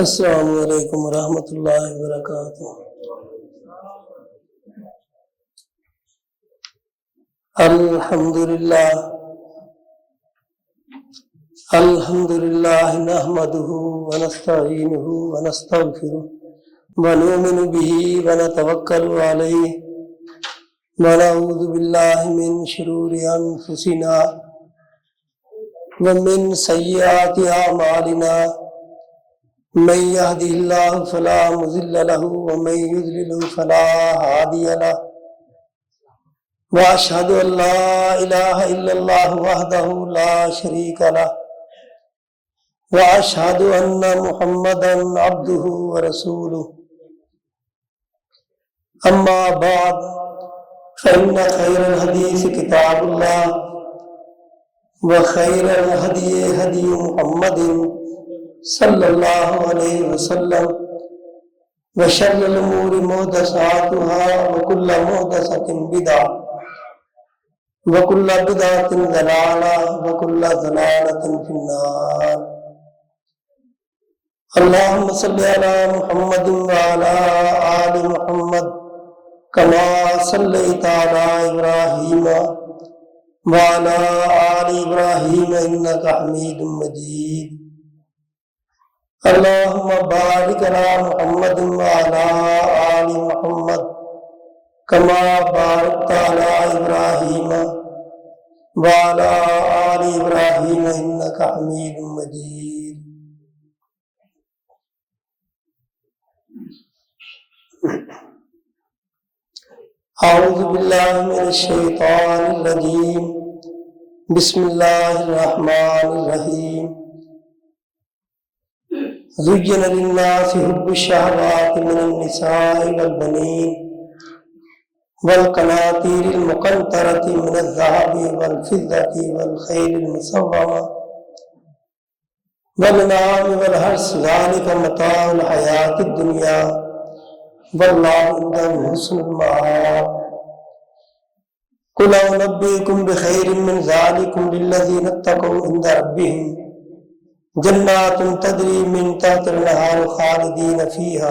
السلام علیکم ورحمۃ اللہ وبرکاتہ۔ الحمد للہ نحمده ونستعینه ونستغفره ونؤمن به ونتوکل علیہ ونعوذ باللہ من شرور انفسنا ومن سیئات اعمالنا من يهده الله فلا مضل له ومن يضلل فلا هادي له واشهد ان لا اله الا الله وحده لا شريك له واشهد ان محمدا عبده ورسوله اما بعد فان خير الحديث كتاب الله وخير الهدي هدي محمد صلی اللہ علیہ وسلم وشر الامور محدثاتها وكل محدثة بدعة وكل بدعة ضلالة وكل ضلالة في النار۔ اللهم صل على محمد وعلى آل محمد كما صليت على إبراهيم وعلى آل إبراهيم إنك حميد مجيد۔ اللهم بارك على محمد وعلى آل محمد كما باركت على إبراهيم وعلى آل إبراهيم إنك حميد مجيد۔ أعوذ بالله من الشيطان الرجيم، بسم الله الرحمن الرحيم۔ زين للناس حب الشهوات من النساء والبنين والقناطير المقنطرة من الذهب والفضة والخيل المسومة والأنعام والحرث ذلك متاع الحياة الدنيا والله عنده حسن المآب۔ قل أنبئكم بخير من ذلكم للذين اتقوا عند ربهم جنات تجری من تحت الانہار خالدین فیہا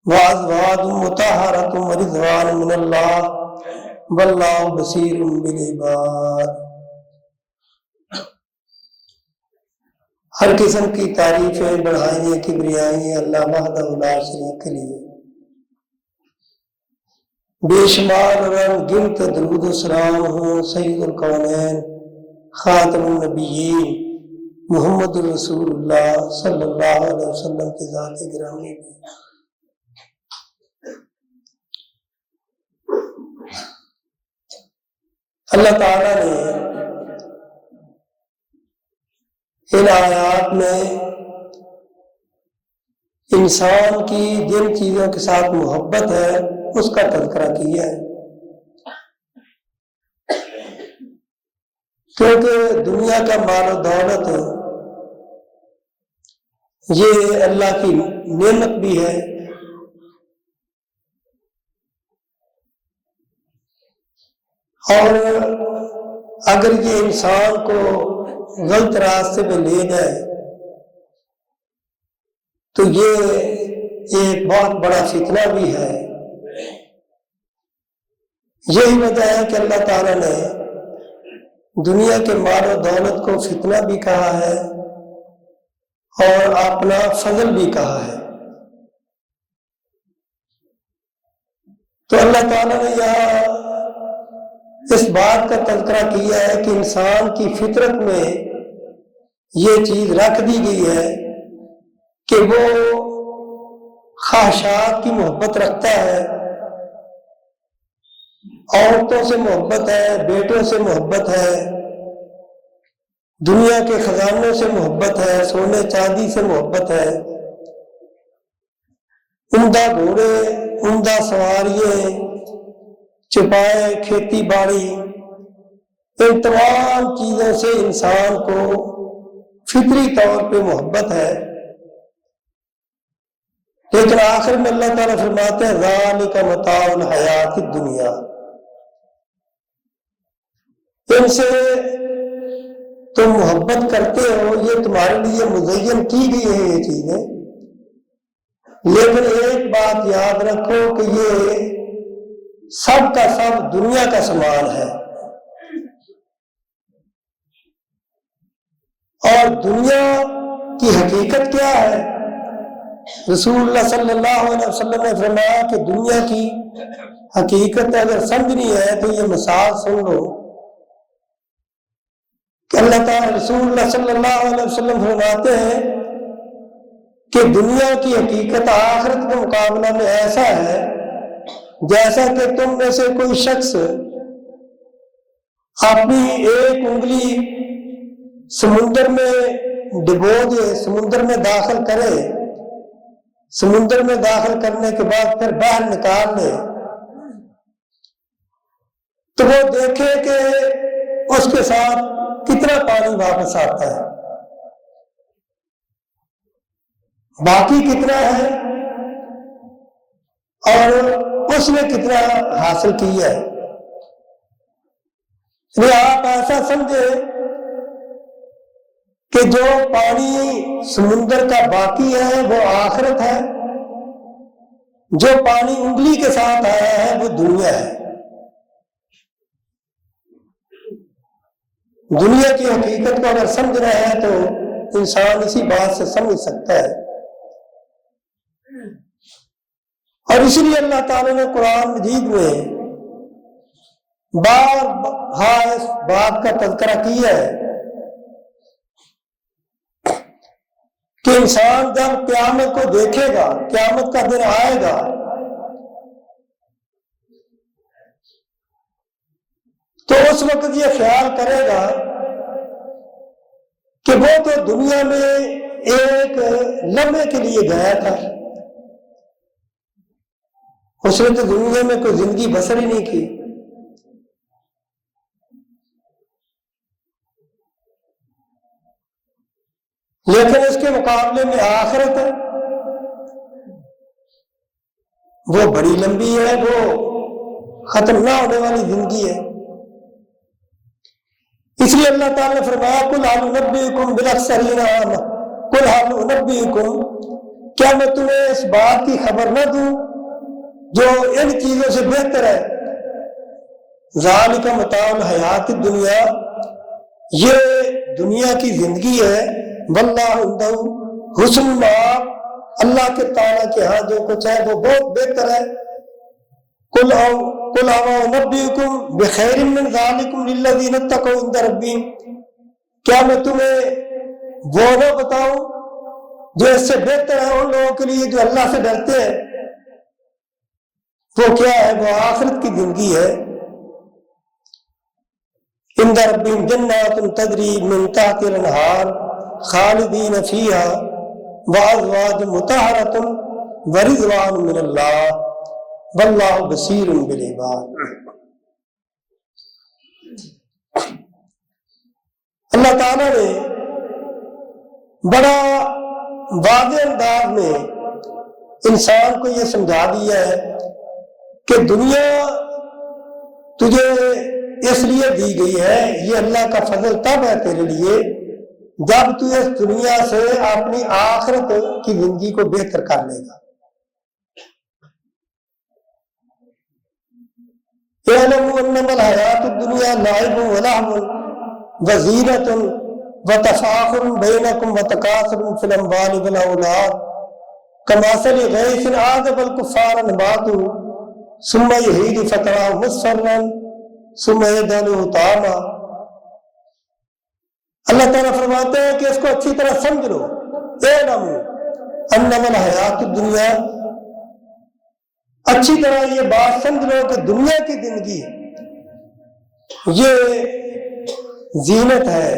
وازواج مطہرۃ ورضوان من اللہ واللہ بصیر بالعباد۔ ہر قسم کی تعریفیں بڑھائیں کبریائیں اللہ وحدہ لا شریک کے لیے، بے شمار رنگ گنت درود و سلام ہوں سید الکونین خاتم النبیین محمد رسول اللہ صلی اللہ علیہ وسلم کی ذات گرامی پہ۔ اللہ تعالیٰ نے ان آیات میں انسان کی جن چیزوں کے ساتھ محبت ہے اس کا تذکرہ کیا ہے، کیونکہ دنیا کا مال و دولت یہ اللہ کی نعمت بھی ہے اور اگر یہ انسان کو غلط راستے پہ لے جائے تو یہ ایک بہت بڑا فتنہ بھی ہے۔ یہی وجہ ہے کہ اللہ تعالیٰ نے دنیا کے مال و دولت کو فتنہ بھی کہا ہے اور اپنا فضل بھی کہا ہے۔ تو اللہ تعالیٰ نے یہاں اس بات کا تذکرہ کیا ہے کہ انسان کی فطرت میں یہ چیز رکھ دی گئی ہے کہ وہ خواہشات کی محبت رکھتا ہے، عورتوں سے محبت ہے، بیٹوں سے محبت ہے، دنیا کے خزانوں سے محبت ہے، سونے چاندی سے محبت ہے، عمدہ گھوڑے، عمدہ سواریاں، چپائے، کھیتی باڑی، ان تمام چیزوں سے انسان کو فطری طور پہ محبت ہے۔ لیکن آخر میں اللہ تعالیٰ فرماتے ہیں ذالک متاع الحیات الدنیا، ان سے تم محبت کرتے ہو، یہ تمہارے لیے مزین کی گئی ہے یہ چیزیں، لیکن ایک بات یاد رکھو کہ یہ سب کا سب دنیا کا سامان ہے، اور دنیا کی حقیقت کیا ہے؟ رسول اللہ صلی اللہ علیہ وسلم نے فرمایا کہ دنیا کی حقیقت اگر سمجھنی ہے تو یہ مثال سن لو کہ اللہ تعالیٰ رسول اللہ صلی اللہ علیہ وسلم فرماتے ہیں کہ دنیا کی حقیقت آخرت کے مقابلہ میں ایسا ہے جیسا کہ تم میں سے کوئی شخص اپنی ایک انگلی سمندر میں ڈبو دے، سمندر میں داخل کرے، سمندر میں داخل کرنے کے بعد پھر باہر نکال لے تو وہ دیکھے کہ اس کے ساتھ کتنا پانی واپس آتا ہے، باقی کتنا ہے اور اس نے کتنا حاصل کیا ہے۔ آپ ایسا سمجھے کہ جو پانی سمندر کا باقی ہے وہ آخرت ہے، جو پانی انگلی کے ساتھ آیا ہے وہ دنیا ہے۔ دنیا کی حقیقت کو اگر سمجھ رہا ہے تو انسان اسی بات سے سمجھ سکتا ہے، اور اسی لیے اللہ تعالیٰ نے قرآن مجید میں بار بار اس بات کا تذکرہ کیا ہے کہ انسان جب قیامت کو دیکھے گا، قیامت کا دن آئے گا، تو اس وقت یہ خیال کرے گا کہ وہ تو دنیا میں ایک لمحے کے لیے گیا تھا، اس نے تو دنیا میں کوئی زندگی بسر ہی نہیں کی، لیکن اس کے مقابلے میں آخرت وہ بڑی لمبی ہے، وہ ختم نہ ہونے والی زندگی ہے۔ اس لیے اللہ تعالیٰ نے فرمایا قُلْ هَلْ نُنَبِّئُكُم بِالْأَخْسَرِينَ أَعْمَالًا، قُلْ هَلْ نُنَبِّئُكُم، کیا میں تمہیں اس بات کی خبر نہ دوں جو ان چیزوں سے بہتر ہے؟ ذَلِكَ مَتَاعُ الْحَيَاةِ الدُّنْيَا، یہ دنیا کی زندگی ہے، وَاللَّهُ عِندَهُ حُسْنُ الْمَآبِ، اللہ کے تعالیٰ کے ہاں جو کچھ ہے وہ بہت بہتر ہے۔ قُلْ أَنبِّئُكُم بِخَيْرٍ مِّن ذَلِكُمْ لِلَّذِينَ اتَّقَوْا عِندَ رَبِّهِمْ، کیا میں تمہیں وہ نہ بتاؤں جو اس سے بہتر ہے ان لوگوں کے لیے جو اللہ سے ڈرتے ہیں؟ وہ کیا ہے؟ وہ آخرت کی زندگی ہے۔ عند ربهم جنات تجری من تحتها الانہار خالدین فیہا وازواج مطہرۃ ورضوان من اللہ واللہ بصیر بالعباد۔ اللہ تعالیٰ نے بڑا واضح انداز میں انسان کو یہ سمجھا دیا ہے کہ دنیا تجھے اس لیے دی گئی ہے، یہ اللہ کا فضل تب ہے تیرے لیے جب تو اس دنیا سے اپنی آخرت کی زندگی کو بہتر کر لے گا۔ اعلموا انما الحیات الدنیا لعب ولہو وزینۃ وتفاخر بینکم وتکاثر فی الاموال والاولاد کمثل غیث اعجب الکفار نباتہ ثم یہیج فتراه مصفرا ثم یجعلہ طعاما۔ اللہ تعالیٰ فرماتے ہیں کہ اس کو اچھی طرح سمجھ لو، اعلموا انما الحیات الدنیا، اچھی طرح یہ بات سمجھ لو کہ دنیا کی زندگی یہ زینت ہے،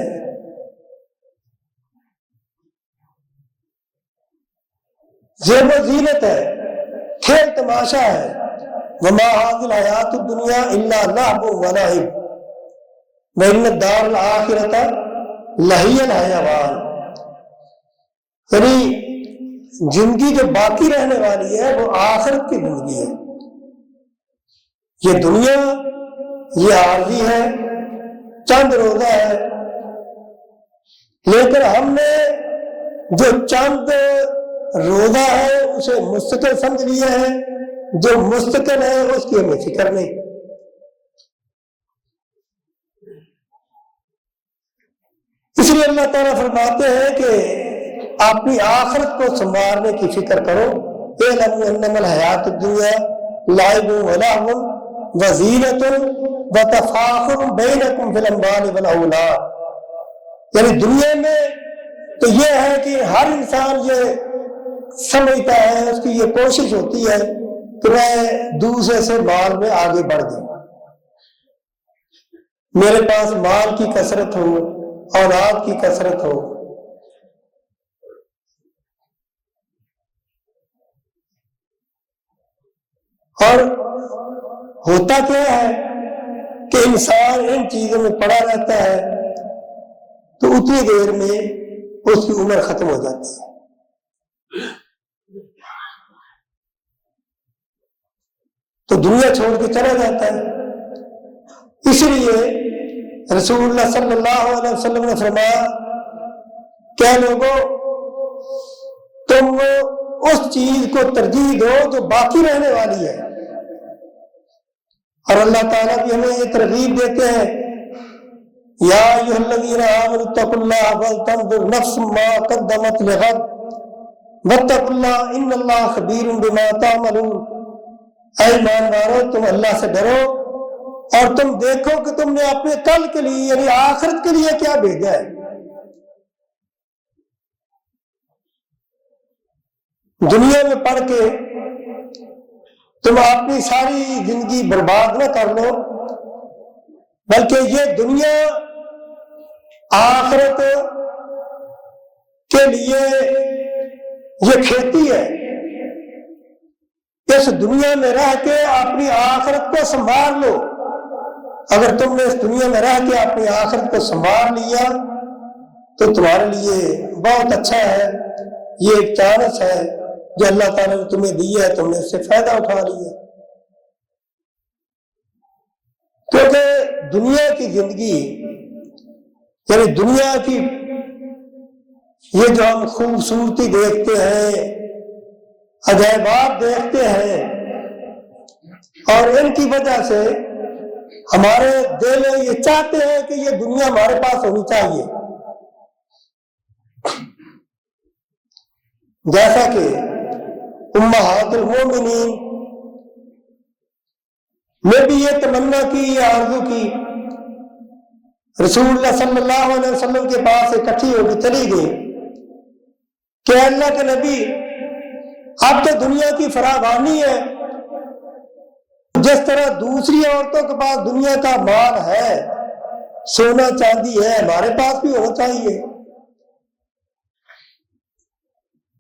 زیب و زینت ہے، کھیل تماشا ہے۔ وما هذه الحیات الدنیا الا لعب ولعب وان الدار الآخرۃ لہی الحیوان، یعنی زندگی جو باقی رہنے والی ہے وہ آخرت کی زندگی ہے۔ یہ دنیا یہ عارضی ہے، چند روزہ ہے، لیکن ہم نے جو چند روزہ ہے اسے مستقل سمجھ لیا ہے، جو مستقل ہے اس کی ہمیں فکر نہیں۔ اس لیے اللہ تعالیٰ فرماتے ہیں کہ اپنی آخرت کو سنوارنے کی فکر کرو۔ اعلموا انما الحیات الدنیا لعب ولہو وزینۃ وتفاخر بینکم فی الاموال والاولاد، یعنی دنیا میں تو یہ ہے کہ ہر انسان یہ سمجھتا ہے، اس کی یہ کوشش ہوتی ہے کہ میں دوسرے سے مال میں آگے بڑھ جاؤں، میرے پاس مال کی کثرت ہو، اولاد کی کثرت ہو۔ اور ہوتا کیا ہے کہ انسان ان چیزوں میں پڑا رہتا ہے تو اتنی دیر میں اس کی عمر ختم ہو جاتی ہے۔ تو دنیا چھوڑ کے چلا جاتا ہے۔ اس لیے رسول اللہ صلی اللہ علیہ وسلم نے فرمایا، کیا لوگوں تم اس چیز کو ترجیح دو جو باقی رہنے والی ہے، اور اللہ تعالیٰ بھی ہمیں یہ ترغیب دیتے ہیں، یا ایھا الذین آمنوا اتقوا اللہ ولتنظر نفس ما قدمت لغد واتقوا اللہ ان اللہ خبیر بما تعملون۔ اے ایمان والو، تم اللہ سے ڈرو اور تم دیکھو کہ تم نے اپنے کل کے لیے یعنی آخرت کے لیے کیا بھیجا ہے۔ دنیا میں پڑھ کے تم اپنی ساری زندگی برباد نہ کر لو، بلکہ یہ دنیا آخرت کے لیے یہ کھیتی ہے۔ اس دنیا میں رہ کے اپنی آخرت کو سنبھال لو۔ اگر تم نے اس دنیا میں رہ کے اپنی آخرت کو سنبھال لیا تو تمہارے لیے بہت اچھا ہے، یہ ایک چانس ہے جو اللہ تعالیٰ نے تمہیں دی ہے، تم نے اس سے فائدہ اٹھا لیا۔ کیونکہ دنیا کی زندگی یعنی دنیا کی یہ جو ہم خوبصورتی دیکھتے ہیں، عجائبات دیکھتے ہیں، اور ان کی وجہ سے ہمارے دل یہ چاہتے ہیں کہ یہ دنیا ہمارے پاس ہونی چاہیے، جیسا کہ امہات المومنین نے بھی یہ تمنا کی، یہ آرزو کی، رسول اللہ صلی اللہ علیہ وسلم کے پاس اکٹھی ہو کے چلی گئی کہ اللہ کے نبی، اب تو دنیا کی فراوانی ہے، جس طرح دوسری عورتوں کے پاس دنیا کا مال ہے، سونا چاندی ہے، ہمارے پاس بھی ہونا چاہیے۔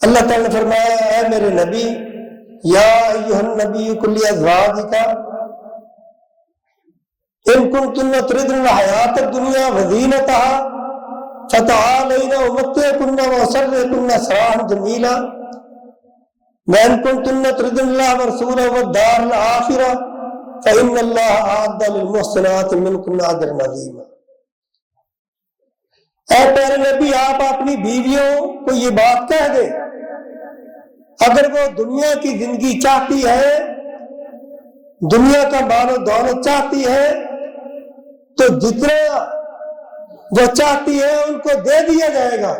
اللہ تعالیٰ نے فرمایا، اے میرے نبی، یا ایھا النبی قل لازواجک ان کنتن تردن الحیاۃ الدنیا وزینتها فتعالین امتعکن واسرحکن سراحا جمیلا وان کنتن تردن اللہ ورسولہ والدار الآخرہ فإن اللہ اعد للمحسنات منکن اجرا عظیما۔ اے پیارے نبی، آپ اپنی بیویوں کو یہ بات کہہ دیں، اگر وہ دنیا کی زندگی چاہتی ہے، دنیا کا مال و دولت چاہتی ہے، تو جتنا وہ چاہتی ہے ان کو دے دیا جائے گا،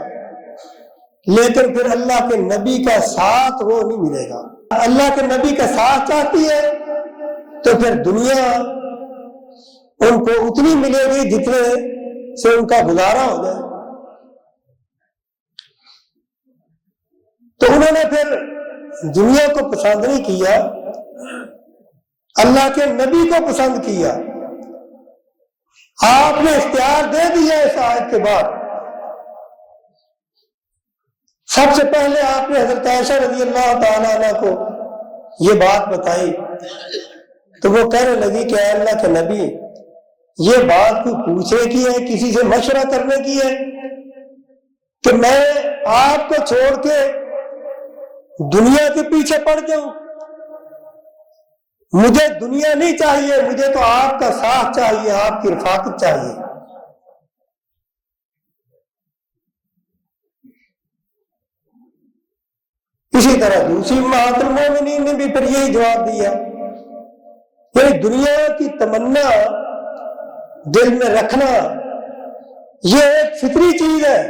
لیکن پھر اللہ کے نبی کا ساتھ وہ نہیں ملے گا۔ اللہ کے نبی کا ساتھ چاہتی ہے تو پھر دنیا ان کو اتنی ملے گی جتنے سے ان کا گزارا ہو جائے۔ تو انہوں نے پھر دنیا کو پسند نہیں کیا، اللہ کے نبی کو پسند کیا۔ آپ نے اختیار دے دیا اس آیت کے بعد۔ سب سے پہلے آپ نے حضرت عائشہ رضی اللہ تعالیٰ عنہ کو یہ بات بتائی تو وہ کہنے لگی کہ اے اللہ کے نبی، یہ بات کوئی پوچھنے کی ہے، کسی سے مشورہ کرنے کی ہے کہ میں آپ کو چھوڑ کے دنیا کے پیچھے پڑ جاؤں؟ مجھے دنیا نہیں چاہیے، مجھے تو آپ کا ساتھ چاہیے، آپ کی رفاقت چاہیے۔ اس اسی طرح دوسری امہات المومنین نے بھی پھر یہی جواب دیا، یعنی دنیا کی تمنا دل میں رکھنا یہ ایک فطری چیز ہے،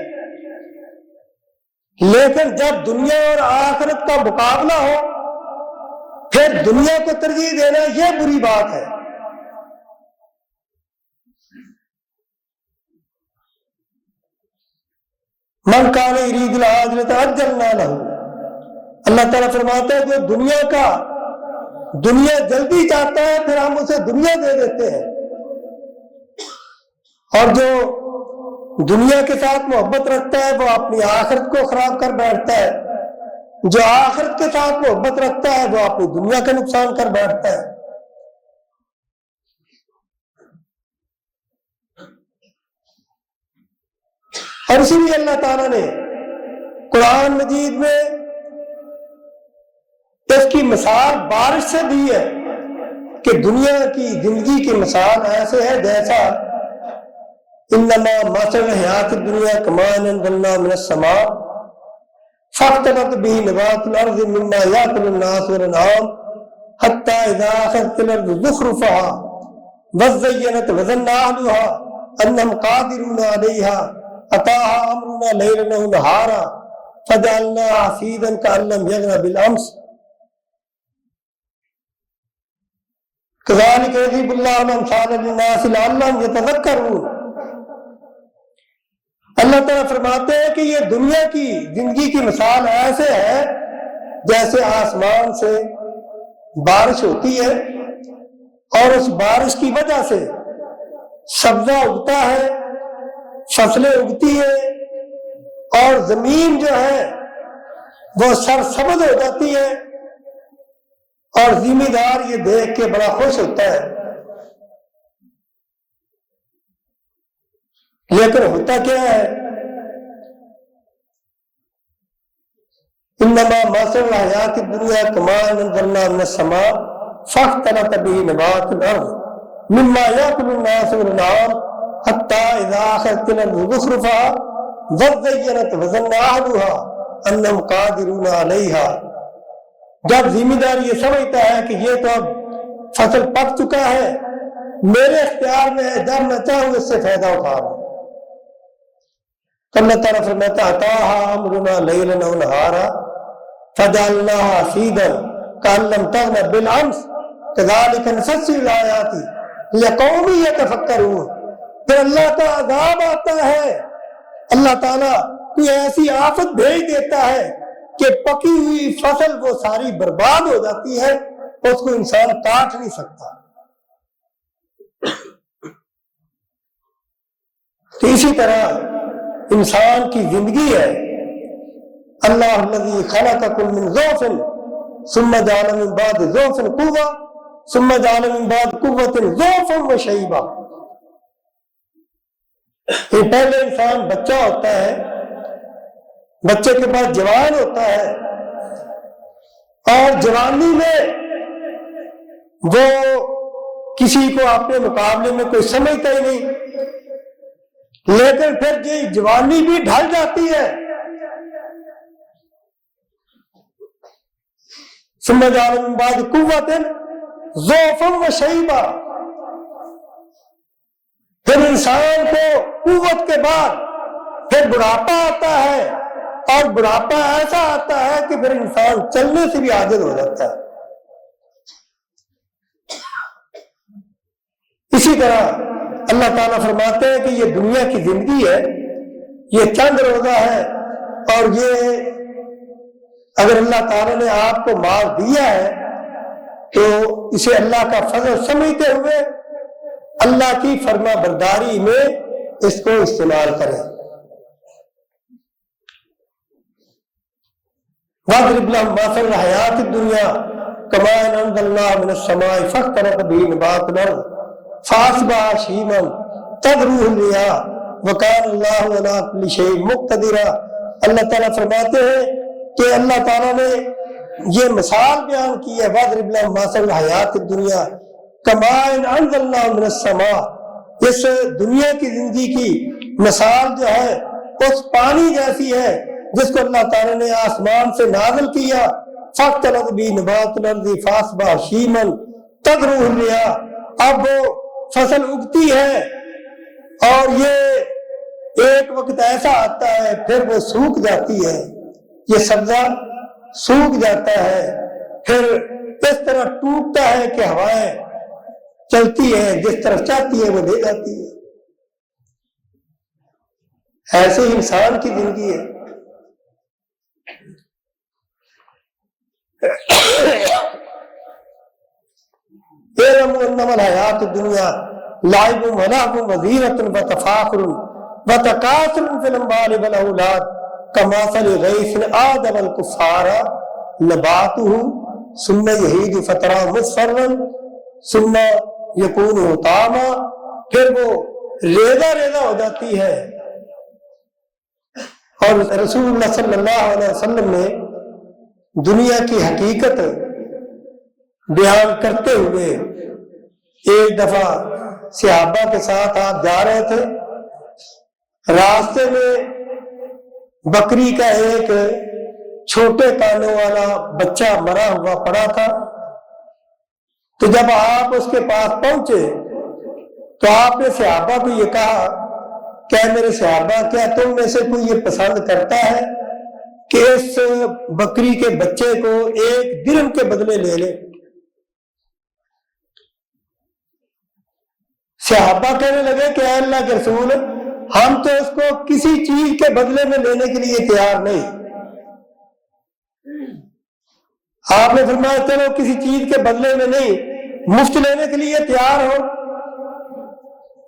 لیکن جب دنیا اور آخرت کا مقابلہ ہو پھر دنیا کو ترجیح دینا یہ بری بات ہے۔ من کان یرید العاجلۃ عجلنا لہ، اللہ تعالیٰ فرماتا ہے جو دنیا جلدی چاہتا ہے پھر ہم اسے دنیا دے دیتے ہیں، اور جو دنیا کے ساتھ محبت رکھتا ہے وہ اپنی آخرت کو خراب کر بیٹھتا ہے، جو آخرت کے ساتھ محبت رکھتا ہے وہ اپنی دنیا کا نقصان کر بیٹھتا ہے۔ اور اسی لیے اللہ تعالیٰ نے قرآن مجید میں اس کی مثال بارش سے دی ہے کہ دنیا کی زندگی کی مثال ایسے ہے جیسا انما مثل الحیات الدنیا کماء انزلنا من السماء فاختلط به نبات الارض مما یاکل الناس والانعام حتی اذا اخذت الارض زخرفها وزینت وظن اهلها انهم قادرون علیها اتاها امرنا لیلا ونہارا فجعلناها حصیدا کأن لم یغن بالامس کذالک یضرب اللہ الامثال للناس لعلهم یتذکرون۔ اللہ تعالیٰ فرماتے ہیں کہ یہ دنیا کی زندگی کی مثال ایسے ہے جیسے آسمان سے بارش ہوتی ہے اور اس بارش کی وجہ سے سبزہ اگتا ہے، فصلیں اگتی ہے اور زمین جو ہے وہ سرسبز ہو جاتی ہے اور زمیندار یہ دیکھ کے بڑا خوش ہوتا ہے، لیکن ہوتا کیا ہے؟ انما مثل الحیات الدنیا کماء انزلنا من السماء فاختلط به نبات الارض مما یاکل الناس والانعام حتی اذا اخذت الارض زخرفها وزینت وظن اهلها انهم قادرون علیها۔ جب زمیندار یہ سمجھتا ہے کہ یہ تو اب فصل پک چکا ہے، میرے اختیار میں ہے، جب میں چاہوں اس سے فائدہ اٹھا لوں، تو اللہ تعالیٰ فرماتا اتاها امرنا لیلا ونہارا فجعلناها حصیدا کأن لم تغن بالامس کذالک نفصل الآیات لقوم یتفکرون۔ پھر اللہ کا عذاب آتا ہے، اللہ تعالیٰ کوئی ایسی آفت بھیج دیتا ہے کہ پکی ہوئی فصل وہ ساری برباد ہو جاتی ہے، اس کو انسان کاٹ نہیں سکتا۔ تو اسی طرح انسان کی زندگی ہے، اللہ الذی خلقکم من ضعف ثم جعل من بعد ضعف قوة ثم جعل من بعد قوة ضعفا وشیبا۔ یہ پہلے انسان بچہ ہوتا ہے، بچے کے بعد جوان ہوتا ہے، اور جوانی میں وہ کسی کو اپنے مقابلے میں کوئی سمجھتا ہی نہیں، لیکن پھر یہ جوانی بھی ڈھل جاتی ہے، ثم جعل من بعد قوة ضعفا وشیبا۔ پھر انسان کو قوت کے بعد پھر بڑھاپا آتا ہے، اور بڑھاپا ایسا آتا ہے کہ پھر انسان چلنے سے بھی عاجز ہو جاتا ہے۔ اسی طرح اللہ تعالیٰ فرماتے ہیں کہ یہ دنیا کی زندگی ہے، یہ چند روزہ ہے، اور یہ اگر اللہ تعالیٰ نے آپ کو مال دیا ہے تو اسے اللہ کا فضل سمجھتے ہوئے اللہ کی فرما برداری میں اس کو استعمال کریں۔ وَاضْرِبْ لَهُمْ مَثَلَ الْحَيَاةِ الدُّنْيَا كَمَاءٍ أَنزَلْنَاهُ مِنَ السَّمَاءِ فَاخْتَلَطَ بِهِ نَبَاتُ الْأَرْضِ فَأَصْبَحَ هَشِيمًا تَذْرُوهُ الرِّيَاحُ وَكَانَ اللَّهُ عَلَىٰ كُلِّ شَيْءٍ مُقْتَدِرًا۔ اللہ تعالیٰ فرماتے ہیں کہ اللہ تعالیٰ نے یہ مثال بیان کی ہے، وَاضْرِبْ لَهُمْ مَثَلَ الْحَيَاةِ الدُّنْيا كَمَاءٍ أَنزَلْنَاهُ مِنَ السَّمَاءِ۔ اس دنیا کی زندگی کی مثال جو ہے اس پانی جیسی ہے جس کو اللہ تعالیٰ نے آسمان سے نازل کیا، فاختلط به نبات الارض فاصبح هشیما تذروه الرياح، اب وہ فصل اگتی ہے اور یہ ایک وقت ایسا آتا ہے پھر وہ سوکھ جاتی ہے، یہ سبزہ سوکھ جاتا ہے، پھر اس طرح ٹوٹتا ہے کہ ہوائیں چلتی ہے، جس طرف چاہتی ہے وہ لے جاتی ہے۔ ایسے ہی انسان کی زندگی ہے۔ اعلموا انما الحیات الدنیا لعب ولهو وزینۃ وتفاخر وتکاثر فی الاموال والاولاد کمثل غیث اعجب الکفار نباتہ ثم یہیج فتراه مصفرا ثم یکون حطاما، پھر وہ ریزہ ریزہ ہو جاتی ہے۔ اور رسول اللہ صلی اللہ علیہ وسلم نے دنیا کی حقیقت بیان کرتے ہوئے ایک دفعہ صحابہ کے ساتھ آپ جا رہے تھے، راستے میں بکری کا ایک چھوٹے کانوں والا بچہ مرا ہوا پڑا تھا، تو جب آپ اس کے پاس پہنچے تو آپ نے صحابہ کو یہ کہا کہ میرے صحابہ کیا تم میں سے کوئی یہ پسند کرتا ہے کہ اس بکری کے بچے کو ایک درہم کے بدلے لے لے؟ صحابہ کہنے لگے کہ اے اللہ کے رسول، ہم تو اس کو کسی چیز کے بدلے میں لینے کے لیے تیار نہیں۔ آپ نے فرمایا چلو کسی چیز کے بدلے میں نہیں، مفت لینے کے لیے تیار ہو؟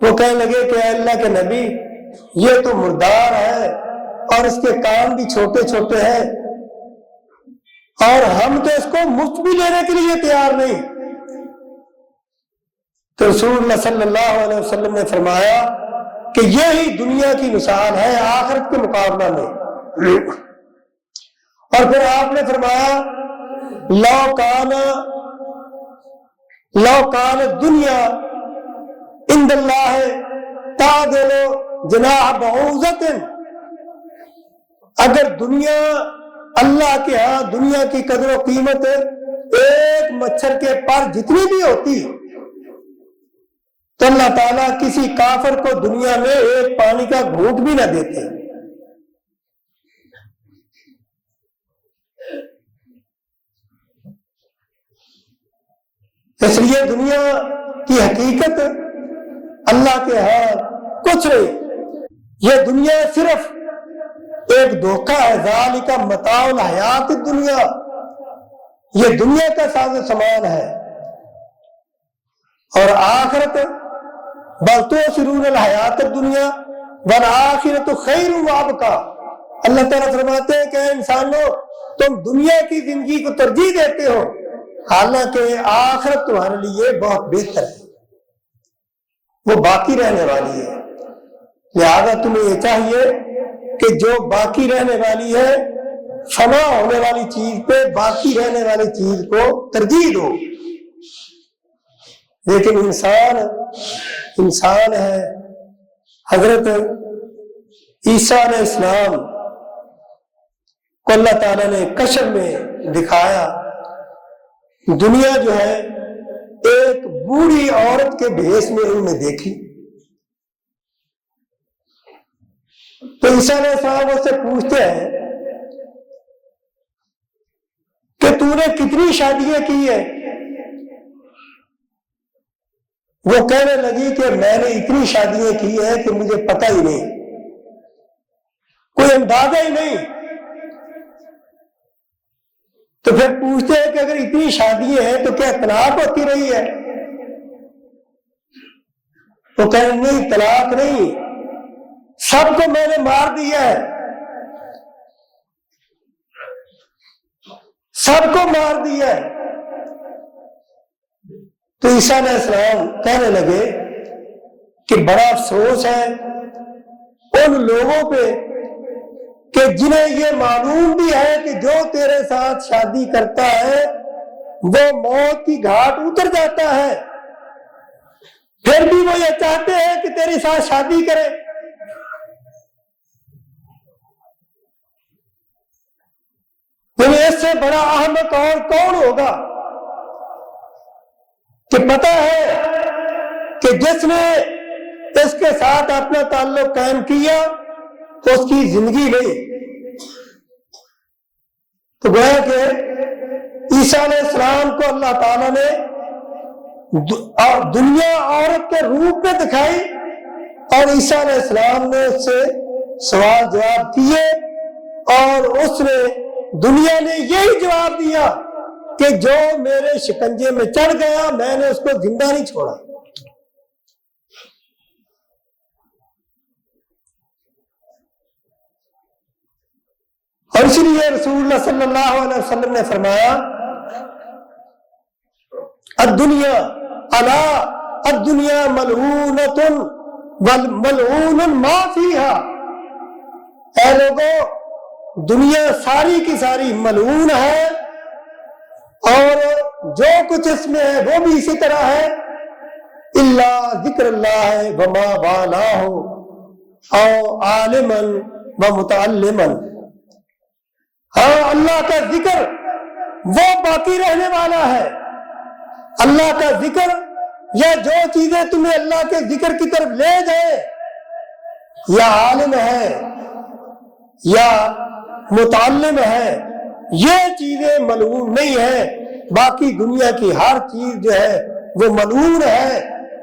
وہ کہنے لگے کہ اے اللہ کے نبی، یہ تو مردار ہے اور اس کے کان بھی چھوٹے چھوٹے ہیں اور ہم تو اس کو مفت بھی لینے کے لیے تیار نہیں۔ تو رسول اللہ صلی اللہ علیہ وسلم نے فرمایا کہ یہی دنیا کی مثال ہے آخرت کے مقابلہ میں۔ اور پھر آپ نے فرمایا لو کان دنیا عند اللہ تعدل جناح بعوضۃ، اگر دنیا اللہ کے ہاں دنیا کی قدر و قیمت ایک مچھر کے پر جتنی بھی ہوتی تو اللہ تعالیٰ کسی کافر کو دنیا میں ایک پانی کا گھونٹ بھی نہ دیتے۔ اس لیے دنیا کی حقیقت اللہ کے ہاں کچھ نہیں، یہ دنیا صرف ایک دھوکہ ہے۔ ذالک متاع الحیات الدنیا، یہ دنیا کا ساز و سامان ہے۔ اور آخرت بل تؤثرون الحیات الدنیا والآخرۃ خیر وابقیٰ، اللہ تعالیٰ فرماتے ہیں کہ اے انسانوں تم دنیا کی زندگی کو ترجیح دیتے ہو، حالانکہ آخرت تمہارے لیے بہت بہتر ہے، وہ باقی رہنے والی ہے۔ لہذا تمہیں یہ چاہیے کہ جو باقی رہنے والی ہے، فنا ہونے والی چیز پہ باقی رہنے والی چیز کو ترجیح دو۔ لیکن انسان ہے۔ حضرت عیسیٰ علیہ السلام کو اللہ تعالیٰ نے کشف میں دکھایا، دنیا جو ہے ایک بوڑھی عورت کے بھیس میں انہوں نے دیکھی۔ تو عیسیٰ علیہ السلام اس سے پوچھتے ہیں کہ تو نے کتنی شادیاں کی ہے؟ وہ کہنے لگی کہ میں نے اتنی شادیاں کی ہیں کہ مجھے پتہ ہی نہیں، کوئی اندازہ ہی نہیں۔ تو پھر پوچھتے ہیں کہ اگر اتنی شادیاں ہیں تو کیا طلاق ہوتی رہی ہے؟ وہ کہنے نہیں، طلاق نہیں، سب کو میں نے مار دیا ہے، سب کو مار دیا ہے۔ تو عیسیٰ علیہ السلام کہنے لگے کہ بڑا افسوس ہے ان لوگوں پہ کہ جنہیں یہ معلوم بھی ہے کہ جو تیرے ساتھ شادی کرتا ہے وہ موت کی گھاٹ اتر جاتا ہے، پھر بھی وہ یہ چاہتے ہیں کہ تیرے ساتھ شادی کرے۔ انہیں اس سے بڑا احمق اور کون ہوگا کہ پتہ ہے کہ جس نے اس کے ساتھ اپنا تعلق قائم کیا تو اس کی زندگی گئی۔ تو گویا کہ عیسیٰ علیہ السلام کو اللہ تعالیٰ نے دنیا عورت کے روپ میں دکھائی، اور عیسیٰ علیہ السلام نے اس سے سوال جواب کیے، اور اس نے دنیا نے یہی جواب دیا کہ جو میرے شکنجے میں چڑھ گیا میں نے اس کو زندہ نہیں چھوڑا۔ اور اس لیے رسول اللہ صلی اللہ علیہ وسلم نے فرمایا الدنیا الا الدنیا ملعونۃ والملعون ما فیہا، اے لوگوں دنیا ساری کی ساری ملعون ہے، اور جو کچھ اس میں ہے وہ بھی اسی طرح ہے، الا ذکر اللہ وما والاہ او عالما ومتعلما، ہاں اللہ کا ذکر وہ باقی رہنے والا ہے۔ اللہ کا ذکر یا جو چیزیں تمہیں اللہ کے ذکر کی طرف لے جائے، یا عالم ہے یا متعلم ہے، یہ چیزیں ملعون نہیں ہیں، باقی دنیا کی ہر چیز جو ہے وہ ملعون ہے۔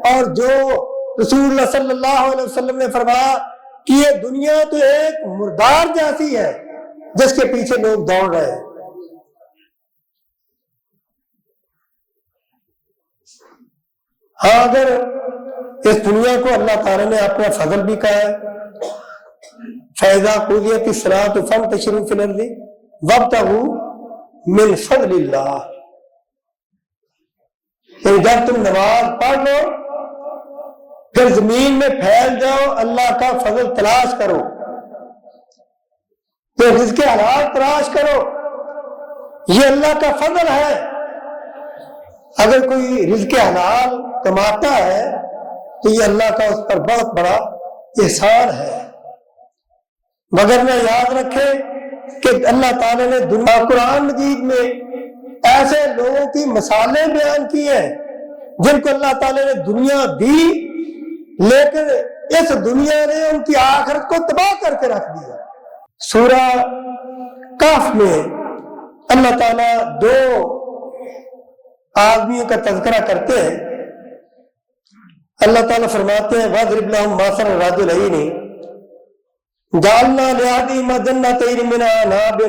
اور جو رسول اللہ صلی اللہ علیہ وسلم نے فرمایا کہ یہ دنیا تو ایک مردار جیسی ہے جس کے پیچھے لوگ دوڑ رہے ہیں۔ ہاں اگر اس دنیا کو اللہ تعالیٰ نے اپنا فضل بھی کہا ہے، فَإِذَا قُضِيَتِ الصَّلَاةُ فَانتَشِرُوا فِي الْأَرْضِ وَابْتَغُوا مِنْ فَضْلِ اللَّهِ، کہ جب تم نماز پڑھ لو پھر زمین میں پھیل جاؤ، اللہ کا فضل تلاش کرو، پھر رزق حلال تلاش کرو، یہ اللہ کا فضل ہے۔ اگر کوئی رزق حلال کماتا ہے تو یہ اللہ کا اس پر بہت بڑا احسان ہے۔ مگر نہ یاد رکھے کہ اللہ تعالیٰ نے دنیا قرآن مجید میں ایسے لوگوں کی مثالیں بیان کی ہیں جن کو اللہ تعالیٰ نے دنیا دی، لیکن اس دنیا نے ان کی آخرت کو تباہ کر کے رکھ دیا۔ سورہ کہف میں اللہ تعالیٰ دو آدمیوں کا تذکرہ کرتے ہیں۔ اللہ تعالیٰ فرماتے ہیں وَاضْرِبْ لَهُم مَّثَلَ الرَّجُلَيْنِ جَعَلْنَا لِأَحَدِهِمَا جَنَّتَيْنِ مِنْ أَعْنَابٍ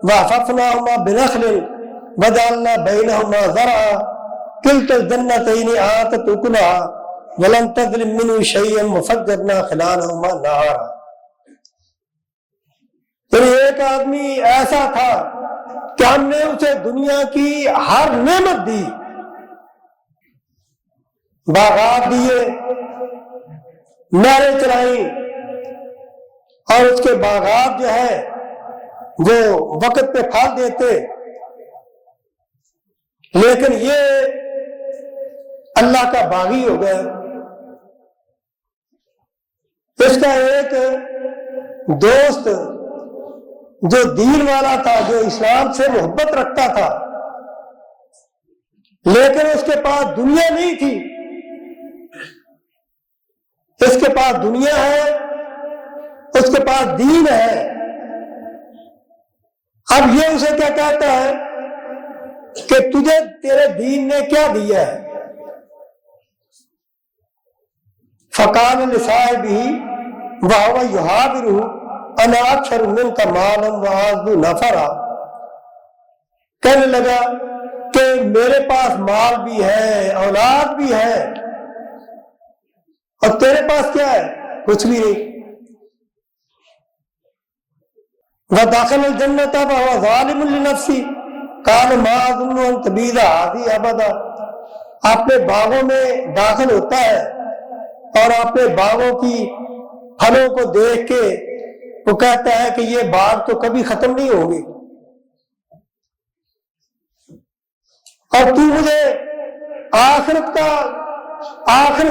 وَحَفَفْنَاهُمَا بِنَخْلٍ وَجَعَلْنَا بَيْنَهُمَا زَرْعًا كِلْتَا الْجَنَّتَيْنِ آتَتْ أُكُلَهَا وَلَمْ تَظْلِم مِّنْهُ شَيْئًا وَفَجَّرْنَا خِلَالَهُمَا نَهَرًا۔ پھر ایک آدمی ایسا تھا کہ ہم نے اسے دنیا کی ہر نعمت دی، باغات دیے، نہریں چلائیں، اور اس کے باغات جو ہے وہ وقت پہ پھل دیتے، لیکن یہ اللہ کا باغی ہو گیا۔ اس کا ایک دوست جو دین والا تھا، جو اسلام سے محبت رکھتا تھا، لیکن اس کے پاس دنیا نہیں تھی، اس کے پاس دنیا ہے، اس کے پاس دین ہے۔ اب یہ اسے کیا کہتا ہے کہ تجھے تیرے دین نے کیا دیا ہے؟ فَقَالَ لِصَاحِبِهِ وَهُوَ يُحَاوِرُهُ أَنَا أَكْثَرُ مِنْكَ مَالًا وَأَعَزُّ نَفَرًا، کہنے لگا کہ میرے پاس مال بھی ہے، اولاد بھی ہے، اور تیرے پاس کیا ہے؟ کچھ بھی نہیں۔ وَدَخَلَ الْجَنَّةَ وَهُوَ ظَالِمٌ لِنَفْسِهِ قَالَ مَا أَظُنُّ أَن تَبِيدَ هَٰذِهِ أَبَدًا، اپنے باغوں میں داخل ہوتا ہے اور اپنے باغوں کی پھلوں کو دیکھ کے وہ کہتا ہے کہ یہ باغ تو کبھی ختم نہیں ہوں گے، اور تو مجھے آخرت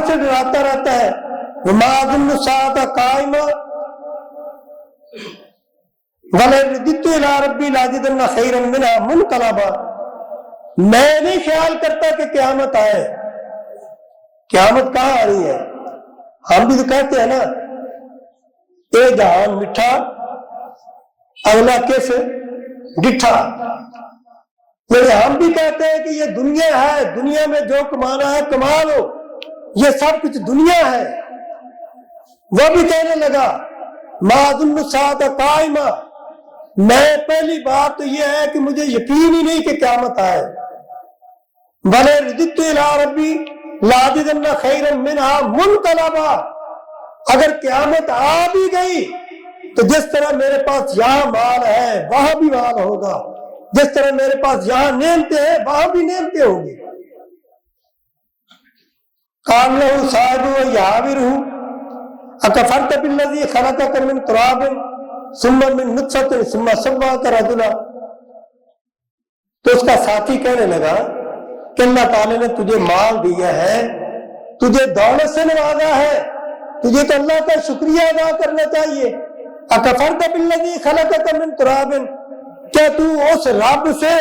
سے ڈراتا رہتا ہے۔ وَمَا أَظُنُّ السَّاعَةَ قَائِمَةً وَلَئِنْ إِلَىٰ رَبِّي لَأَجِدَنَّ خَيْرًا مِنْهَا مُنْقَلَبًا، میں نہیں خیال کرتا کہ قیامت آئے۔ قیامت کہاں آ رہی ہے؟ ہم بھی تو کہتے ہیں نا، اے جہان مٹھا اگلا کس ڈٹھا، یعنی ہم بھی کہتے ہیں کہ یہ دنیا ہے، دنیا میں جو کمانا ہے کما لو، یہ سب کچھ دنیا ہے۔ وہ بھی کہنے لگا ما اظن الساعۃ قائمہ، میں پہلی بات تو یہ ہے کہ مجھے یقین ہی نہیں کہ قیامت آئے۔ وَلَئِنْ رَجَعْتُ إِلَىٰ رَبِّي لَأَجِدَنَّ خَيْرًا مِنْهَا مُنْقَلَبًا، اگر قیامت آ بھی گئی تو جس طرح میرے پاس یہاں مال ہے وہاں بھی مال ہوگا، جس طرح میرے پاس یہاں نعمتیں ہیں وہاں بھی نعمتیں ہوں گی۔ قَالَ لَهُ صَاحِبُهُ وَيَحَاوِرُهُ أَكَفَرْتَ بِالَّذِي خَلَقَكَ مِنْ تُرَابٍ ثُمَّ مِنْ نُطْفَةٍ ثُمَّ سَوَّاكَ رَجُلًا، تو اس کا ساتھی کہنے لگا کہ اللہ تعالیٰ نے تجھے مال دیا ہے، تجھے دولت سے نوازا ہے، تجھے تو اللہ کا شکریہ ادا کرنا چاہیے۔ اکفرت بالذی خلقک من تراب، کیا تو اس رب سے،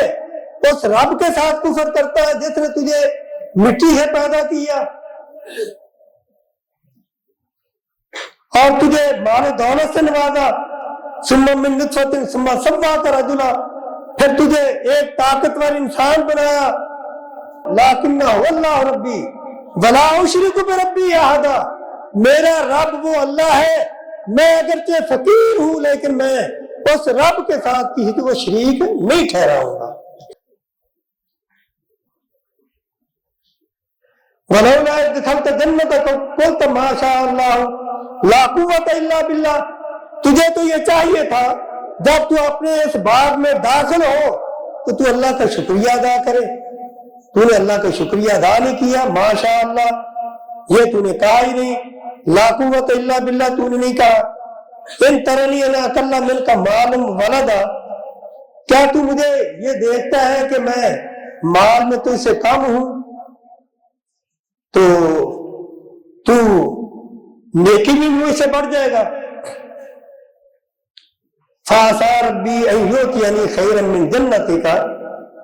اس رب کے ساتھ کفر کرتا ہے جس نے تجھے مٹی سے پیدا کیا اور تجھے مال و دولت سے نوازا، ثم من نطفۃ ثم سواک رجلا، پھر تجھے ایک طاقتور انسان بنایا۔ لیکن اللہ ربی ولا اشرک بربی احدا، میرا رب وہ اللہ ہے، میں اگرچہ فقیر ہوں لیکن میں اس رب کے ساتھ کسی کو شریک نہیں ٹھہراؤں گا۔ ولولا اذ دخلت جنتک قلت ما شاء اللہ لا قوت الا باللہ، تجھے تو یہ چاہیے تھا جب تو اپنے اس باغ میں داخل ہو تو تو اللہ کا شکریہ ادا کرے، تو نے اللہ کا شکریہ ادا نہیں کیا۔ ماشاء اللہ یہ تو نے کہا ہی نہیں، لا قوت الا باللہ تو نے نہیں کہا۔ ان ترنی انا اقل منک مالا ولدا، کیا تو مجھے یہ دیکھتا ہے کہ میں مال میں تو سے کم ہوں، تو نیکی بھی مجھ سے بڑھ جائے گا۔ فَعَسَىٰ رَبِّي أَن يُؤْتِيَنِي خَيْرًا مِّن جَنَّتِكَ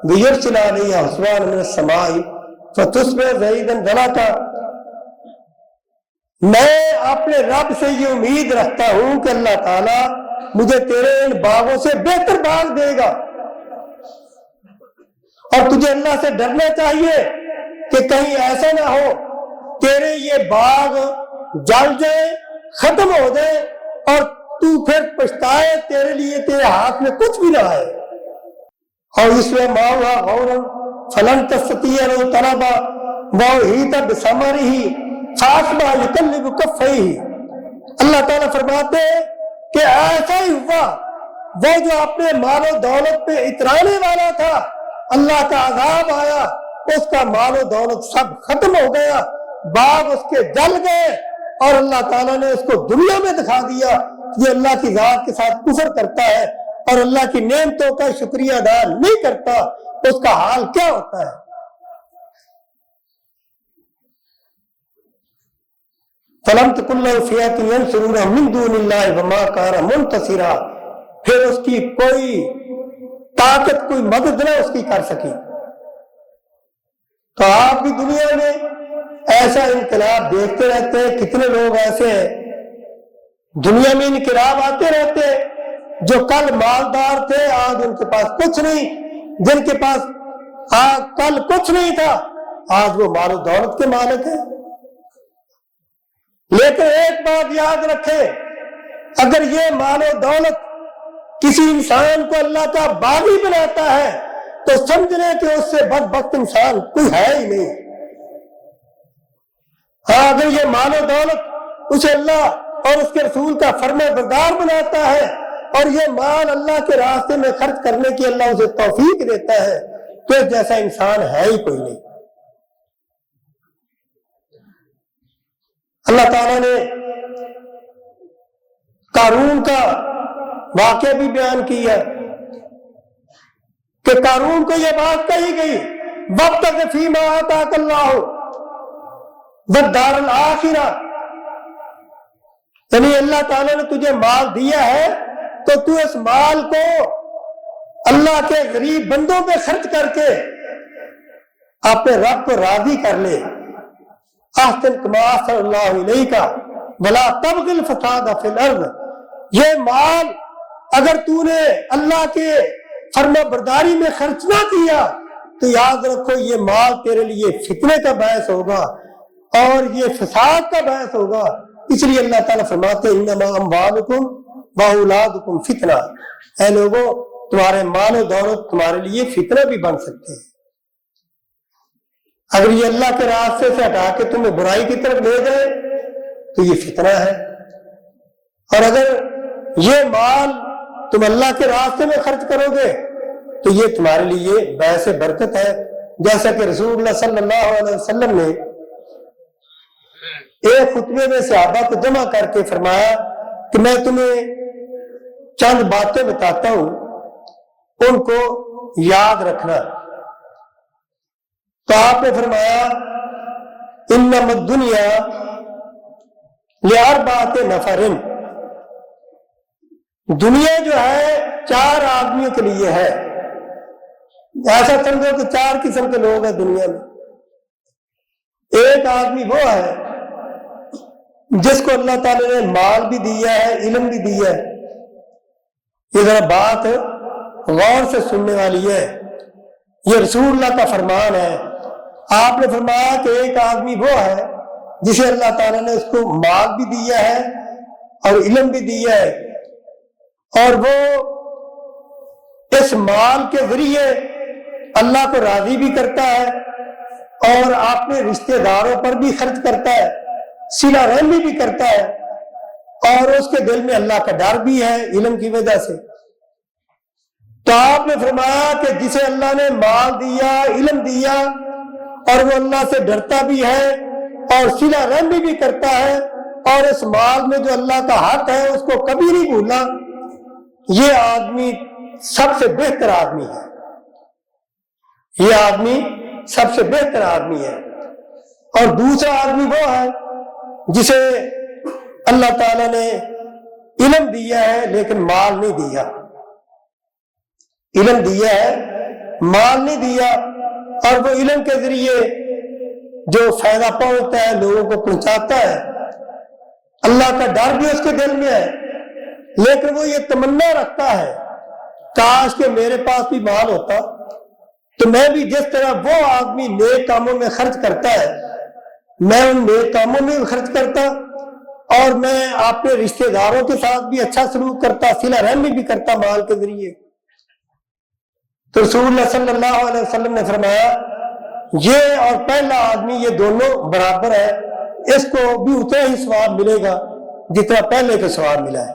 وَيُرْسِلَ عَلَيْهَا حُسْبَانًا مِّنَ السَّمَاءِ فَتُصْبِحَ صَعِيدًا زَلَقًا، میں اپنے رب سے یہ امید رکھتا ہوں کہ اللہ تعالیٰ مجھے تیرے ان باغوں سے بہتر باغ دے گا، اور تجھے اللہ سے ڈرنا چاہیے کہ کہیں ایسا نہ ہو تیرے یہ باغ جل جائے، ختم ہو جائے اور تو پھر پچھتائے، تیرے لیے تیرے ہاتھ میں کچھ بھی نہ آئے۔ اور اس میں ماؤہا غورا فلن تستطیع لہ طلبا وحیط بثمرہ فاصبح یقلب کفیہ، اللہ تعالیٰ فرماتے ہیں کہ ایسا ہی ہوا، وہ جو اپنے مال و دولت پہ اترانے والا تھا، اللہ کا عذاب آیا، اس کا مال و دولت سب ختم ہو گیا، باغ اس کے جل گئے، اور اللہ تعالیٰ نے اس کو دنیا میں دکھا دیا یہ اللہ کی ذات کے ساتھ کفر کرتا ہے اور اللہ کی نعمتوں کا شکریہ ادا نہیں کرتا، اس کا حال کیا ہوتا ہے۔ فَلَمْ تَكُن لَّهُ فِئَةٌ يَنصُرُونَهُ مِن دُونِ اللَّهِ وَمَا كَانَ مُنتَصِرًا، پھر اس کی کوئی طاقت، کوئی مدد نہ اس کی کر سکی۔ تو آپ بھی دنیا میں ایسا انقلاب دیکھتے رہتے ہیں، کتنے لوگ ایسے ہیں دنیا میں انقلاب آتے رہتے ہیں جو کل مالدار تھے آج ان کے پاس کچھ نہیں، جن کے پاس کل کچھ نہیں تھا آج وہ مال و دولت کے مالک ہیں۔ لیکن ایک بات یاد رکھیں، اگر یہ مال و دولت کسی انسان کو اللہ کا باغی بناتا ہے تو سمجھ لیں کہ اس سے بدبخت انسان کوئی ہے ہی نہیں۔ ہاں، اگر یہ مال و دولت اسے اللہ اور اس کے رسول کا فرما بردار بناتا ہے اور یہ مال اللہ کے راستے میں خرچ کرنے کی اللہ اسے توفیق دیتا ہے تو اس جیسا انسان ہے ہی کوئی نہیں۔ اللہ تعالیٰ نے قارون کا واقعہ بھی بیان کیا کہ قارون کو یہ بات کہی گئی وَابْتَغِ فِيمَا آتَاكَ اللَّهُ وَالدَّارَ الْآخِرَةَ، یعنی اللہ تعالیٰ نے تجھے مال دیا ہے تو تو اس مال کو اللہ کے غریب بندوں پہ خرچ کر کے اپنے رب کو راضی کر لے. احسن کما احسن اللہ الیک ولا تبغ الفساد فی الارض. یہ مال اگر تو نے اللہ کے فرما برداری میں خرچ نہ کیا تو یاد رکھو یہ مال تیرے لیے فتنے کا باعث ہوگا اور یہ فساد کا باعث ہوگا. اس لیے اللہ تعالیٰ فرماتے ہیں انما اموالکم واولادکم فتنہ. اے لوگوں تمہارے مال و دولت تمہارے لیے فتنہ بھی بن سکتے ہیں. اگر یہ اللہ کے راستے سے ہٹا کے تمہیں برائی کی طرف لے جائے تو یہ فتنہ ہے. اور اگر یہ مال تم اللہ کے راستے میں خرچ کرو گے تو یہ تمہارے لیے باعث برکت ہے. جیسا کہ رسول اللہ صلی اللہ علیہ وسلم نے ایک خطبے میں صحابہ کو جمع کر کے فرمایا کہ میں تمہیں چند باتیں بتاتا ہوں, ان کو یاد رکھنا. تو آپ نے فرمایا انما الدنیا لاربعۃ نفر. دنیا جو ہے 4 آدمیوں کے لیے ہے. ایسا سمجھو کہ 4 قسم کے لوگ ہیں دنیا میں. ایک آدمی وہ ہے جس کو اللہ تعالی نے مال بھی دیا ہے, علم بھی دیا ہے. یہ ذرا بات غور سے سننے والی ہے. یہ رسول اللہ کا فرمان ہے. آپ نے فرمایا کہ ایک آدمی وہ ہے جسے اللہ تعالیٰ نے اس کو مال بھی دیا ہے اور علم بھی دیا ہے, اور وہ اس مال کے ذریعے اللہ کو راضی بھی کرتا ہے اور اپنے رشتہ داروں پر بھی خرچ کرتا ہے, صلہ رحمی بھی کرتا ہے, اور اس کے دل میں اللہ کا ڈر بھی ہے علم کی وجہ سے. تو آپ نے فرمایا کہ جسے اللہ نے مال دیا, علم دیا, اور وہ اللہ سے ڈرتا بھی ہے اور صلہ رحمی بھی کرتا ہے اور اس مال میں جو اللہ کا حق ہے اس کو کبھی نہیں بھولا, یہ آدمی سب سے بہتر آدمی ہے. یہ آدمی سب سے بہتر آدمی ہے. اور دوسرا آدمی وہ ہے جسے اللہ تعالیٰ نے علم دیا ہے لیکن مال نہیں دیا. علم دیا ہے, مال نہیں دیا, اور وہ علم کے ذریعے جو فائدہ پہنچتا ہے لوگوں کو پہنچاتا ہے. اللہ کا ڈر بھی اس کے دل میں ہے, لیکن وہ یہ تمنا رکھتا ہے کاش کہ میرے پاس بھی مال ہوتا تو میں بھی جس طرح وہ آدمی نیک کاموں میں خرچ کرتا ہے میں ان نیک کاموں میں بھی خرچ کرتا, اور میں اپنے رشتہ داروں کے ساتھ بھی اچھا سلوک کرتا, صلہ رحمی بھی کرتا مال کے ذریعے. تو رسول اللہ صلی اللہ علیہ وسلم نے فرمایا یہ اور پہلا آدمی یہ دونوں برابر ہے, اس کو بھی اتنا ہی ثواب ملے گا جتنا پہلے کو ثواب ملا ہے.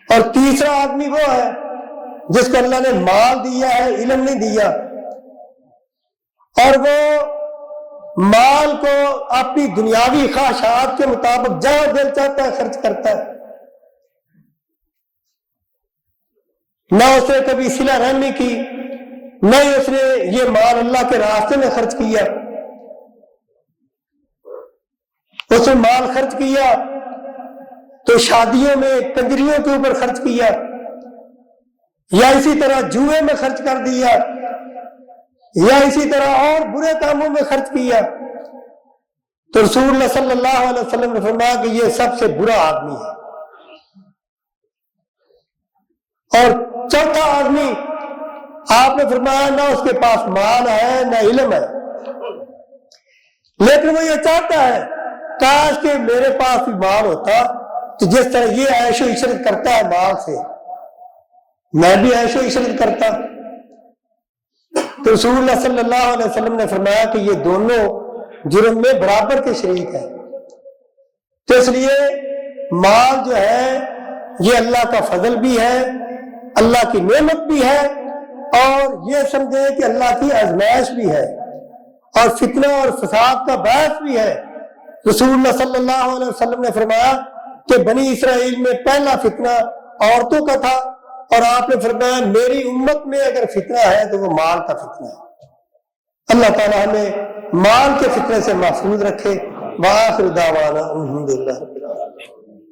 اور تیسرا آدمی وہ ہے جس کو اللہ نے مال دیا ہے, علم نہیں دیا, اور وہ مال کو اپنی دنیاوی خواہشات کے مطابق جہاں دل چاہتا ہے خرچ کرتا ہے. نہ اس نے کبھی صلہ رحمی کی, نہ ہی اس نے یہ مال اللہ کے راستے میں خرچ کیا. اس نے مال خرچ کیا تو شادیوں میں کنجریوں کے اوپر خرچ کیا, یا اسی طرح جوئے میں خرچ کر دیا, یا اسی طرح اور برے کاموں میں خرچ کیا. تو رسول اللہ صلی اللہ علیہ وسلم نے فرمایا کہ یہ سب سے برا آدمی ہے. اور چوتھا آدمی آپ نے فرمایا نہ اس کے پاس مال ہے نہ علم ہے, لیکن وہ یہ چاہتا ہے کاش کہ میرے پاس بھی مال ہوتا تو جس طرح یہ عیش و عشرت کرتا ہے مال سے میں بھی عیش و عشرت کرتا. تو رسول اللہ صلی اللہ علیہ وسلم نے فرمایا کہ یہ دونوں جرم میں برابر کے شریک ہیں. تو اس لیے مال جو ہے یہ اللہ کا فضل بھی ہے, اللہ کی نعمت بھی ہے, اور یہ سمجھے کہ اللہ کی آزمائش بھی ہے اور فتنہ اور فساد کا باعث بھی ہے. رسول اللہ صلی اللہ علیہ وسلم نے فرمایا کہ بنی اسرائیل میں پہلا فتنہ عورتوں کا تھا, اور آپ نے فرمایا میری امت میں اگر فتنہ ہے تو وہ مال کا فتنہ ہے. اللہ تعالیٰ ہمیں مال کے فتنے سے محفوظ رکھے. وآخر دعوانا الحمدللہ.